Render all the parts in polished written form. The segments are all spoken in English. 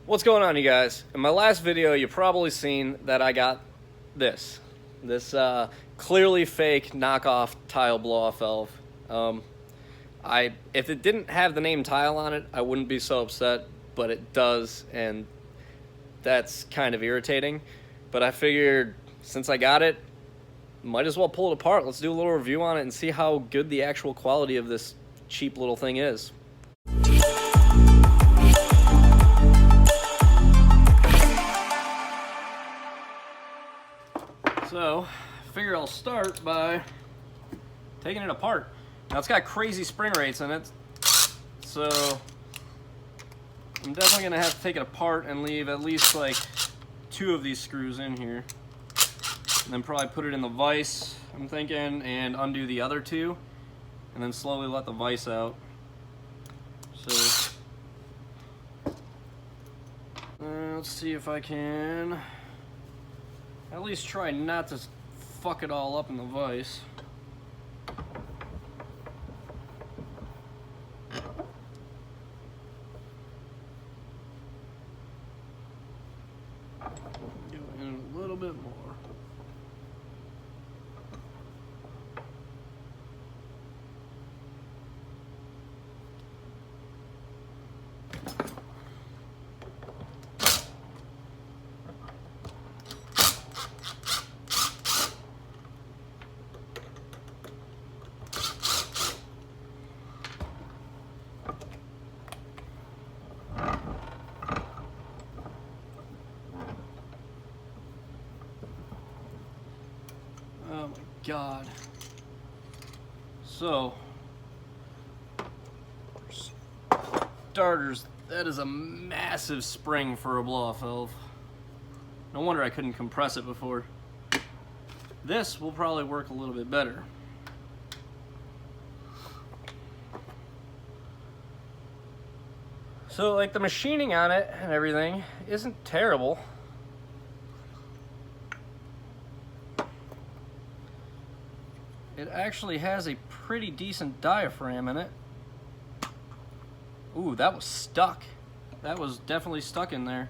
What's going on, you guys? In my last video, you probably seen that I got this clearly fake knockoff tile blow-off valve. If it didn't have the name Tile on it, I wouldn't be so upset, but it does, and that's kind of irritating. But I figured since I got it, might as well pull it apart. Let's do a little review on it and see how good the actual quality of this cheap little thing is. So, I figure I'll start by taking it apart. Now, it's got crazy spring rates in it, so I'm definitely going to have to take it apart and leave at least like 2 of these screws in here. And then probably put it in the vise, I'm thinking, and undo the other 2, and then slowly let the vise out. So, let's see if I can at least try not to fuck it all up in the vise. Do it in a little bit more. Oh my God. So, starters, that is a massive spring for a blow-off valve. No wonder I couldn't compress it before. This will probably work a little bit better. So, like, the machining on it and everything isn't terrible. It actually has a pretty decent diaphragm in it. Ooh, that was stuck. That was definitely stuck in there.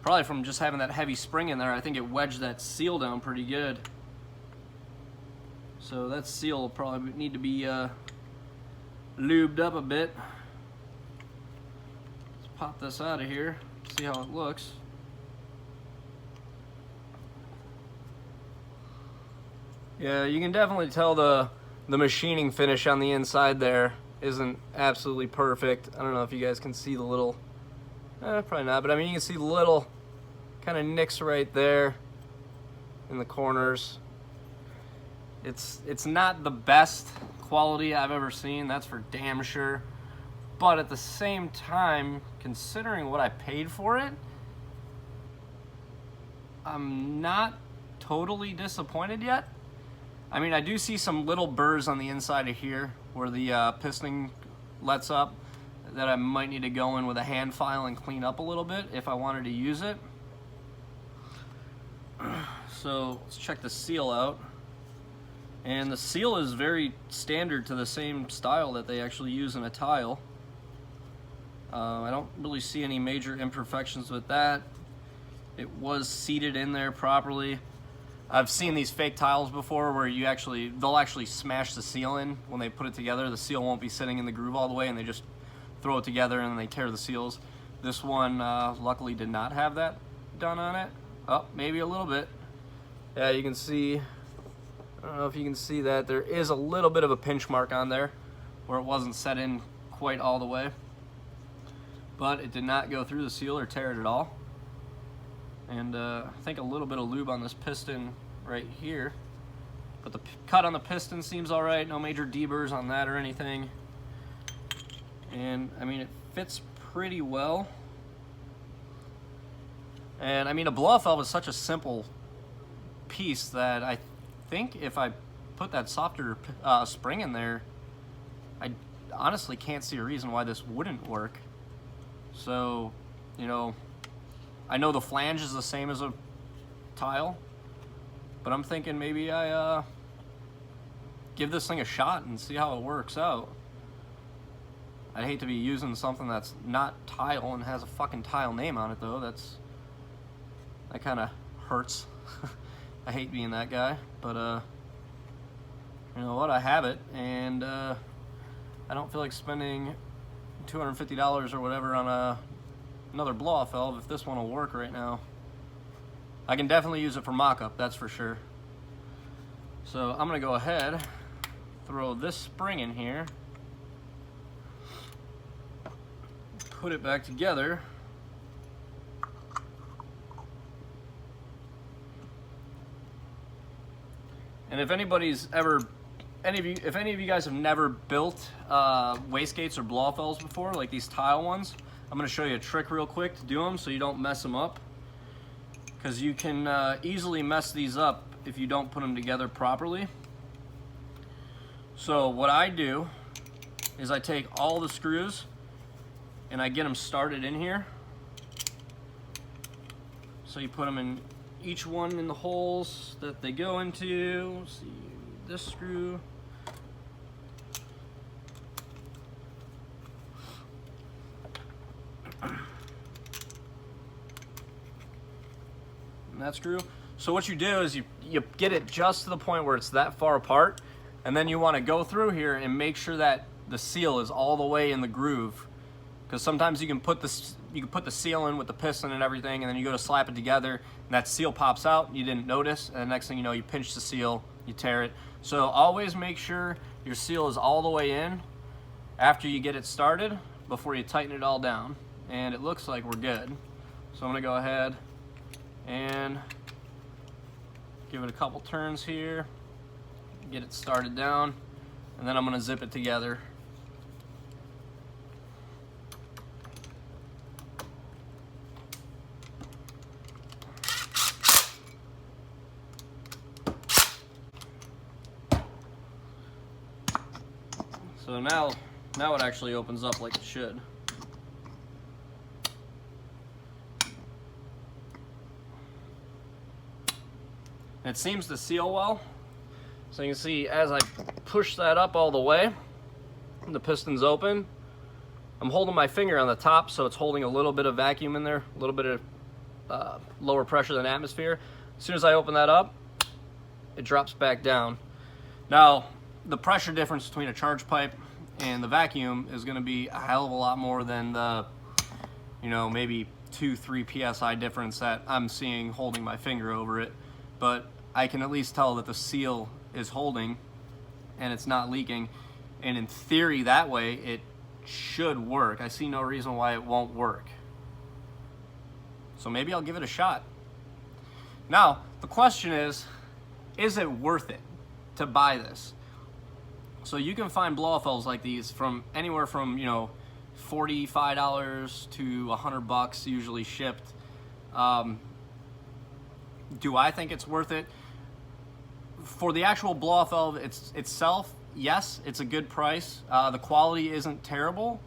Probably from just having that heavy spring in there. I think it wedged that seal down pretty good. So that seal will probably need to be lubed up a bit. Let's pop this out of here, see how it looks. Yeah, you can definitely tell the machining finish on the inside there isn't absolutely perfect. I don't know if you guys can see the little, probably not, but I mean, you can see the little kind of nicks right there in the corners. It's not the best quality I've ever seen, that's for damn sure. But at the same time, considering what I paid for it, I'm not totally disappointed yet. I mean, I do see some little burrs on the inside of here where the piston lets up that I might need to go in with a hand file and clean up a little bit if I wanted to use it. So let's check the seal out. And the seal is very standard to the same style that they actually use in a tile. I don't really see any major imperfections with that. It was seated in there properly. I've seen these fake tiles before where they'll actually smash the seal in when they put it together. The seal won't be sitting in the groove all the way, and they just throw it together and they tear the seals. This one luckily did not have that done on it. Oh, maybe a little bit. Yeah, you can see, I don't know if you can see that, there is a little bit of a pinch mark on there where it wasn't set in quite all the way. But it did not go through the seal or tear it at all. And I think a little bit of lube on this piston right here. But the cut on the piston seems all right. No major deburrs on that or anything. And I mean, it fits pretty well. And I mean, a blow-off valve is such a simple piece that I think if I put that softer spring in there, I honestly can't see a reason why this wouldn't work. So, you know, I know the flange is the same as a tile, but I'm thinking maybe I give this thing a shot and see how it works out. I'd hate to be using something that's not tile and has a fucking tile name on it though. That kind of hurts. I hate being that guy, but you know what, I have it, and I don't feel like spending $250 or whatever on another blow-off valve if this one will work right now. I can definitely use it for mock-up, that's for sure. So I'm gonna go ahead, throw this spring in here, put it back together, and if anybody's ever, if any of you guys have never built wastegates or blow-off valves before, like these tile ones, I'm gonna show you a trick real quick to do them so you don't mess them up, because you can easily mess these up if you don't put them together properly. So what I do is I take all the screws and I get them started in here. So you put them in each one in the holes that they go into. Let's see, this screw. And that screw. So what you do is you get it just to the point where it's that far apart, and then you want to go through here and make sure that the seal is all the way in the groove, because sometimes you can put the seal in with the piston and everything, and then you go to slap it together and that seal pops out, you didn't notice, and the next thing you know, you pinch the seal, you tear it. So always make sure your seal is all the way in after you get it started before you tighten it all down. And it looks like we're good. So I'm gonna go ahead and give it a couple turns here, get it started down, and then I'm gonna zip it together. So now it actually opens up like it should. It seems to seal well. So you can see as I push that up all the way, the piston's open. I'm holding my finger on the top, so it's holding a little bit of vacuum in there, a little bit of lower pressure than atmosphere. As soon as I open that up, it drops back down. Now, the pressure difference between a charge pipe and the vacuum is gonna be a hell of a lot more than the, you know, maybe 2-3 PSI difference that I'm seeing holding my finger over it. But I can at least tell that the seal is holding and it's not leaking, and in theory that way it should work. I see no reason why it won't work. So maybe I'll give it a shot. Now the question is it worth it to buy this? So you can find blow-off valves like these from anywhere from, you know, $45 to $100 usually shipped. Do I think it's worth it? For the actual blow-off valve itself, yes, it's a good price. The quality isn't terrible,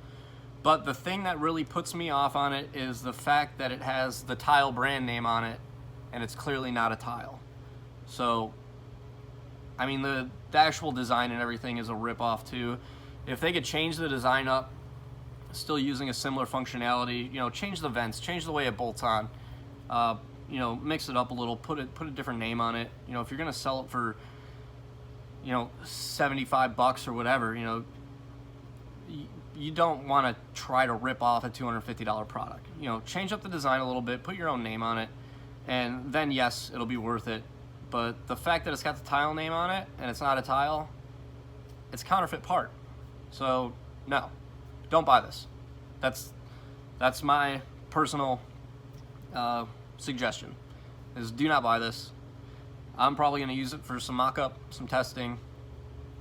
but the thing that really puts me off on it is the fact that it has the Tial brand name on it, and it's clearly not a Tial. So, I mean, the actual design and everything is a rip-off too. If they could change the design up, still using a similar functionality, you know, change the vents, change the way it bolts on, you know, mix it up a little, put a different name on it. You know, if you're gonna sell it for, you know, $75 or whatever, you know, you don't want to try to rip off a $250 product. You know, change up the design a little bit, put your own name on it, and then yes, it'll be worth it. But the fact that it's got the Tial name on it and it's not a Tial, it's a counterfeit part. So no, don't buy this. That's my personal suggestion, is do not buy this. I'm probably going to use it for some mock-up, some testing,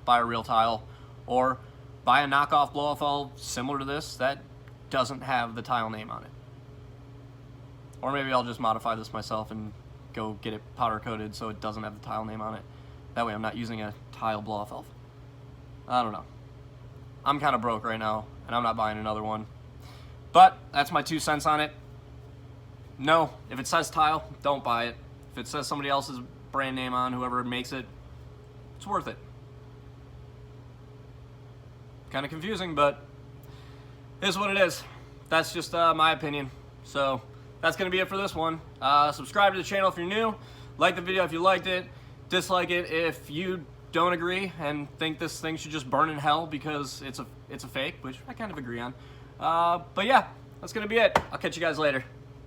buy a real Tial, or buy a knockoff blow-off valve similar to this that doesn't have the Tial name on it. Or maybe I'll just modify this myself and go get it powder coated so it doesn't have the Tial name on it. That way I'm not using a Tial blow-off valve. I don't know. I'm kind of broke right now and I'm not buying another one. But that's my 2 cents on it. No, if it says Tial, don't buy it. If it says somebody else's brand name on, whoever makes it, it's worth it. Kind of confusing, but it is what it is. That's just my opinion. So that's going to be it for this one. Subscribe to the channel if you're new. Like the video if you liked it. Dislike it if you don't agree and think this thing should just burn in hell because it's a fake, which I kind of agree on. But yeah, that's going to be it. I'll catch you guys later.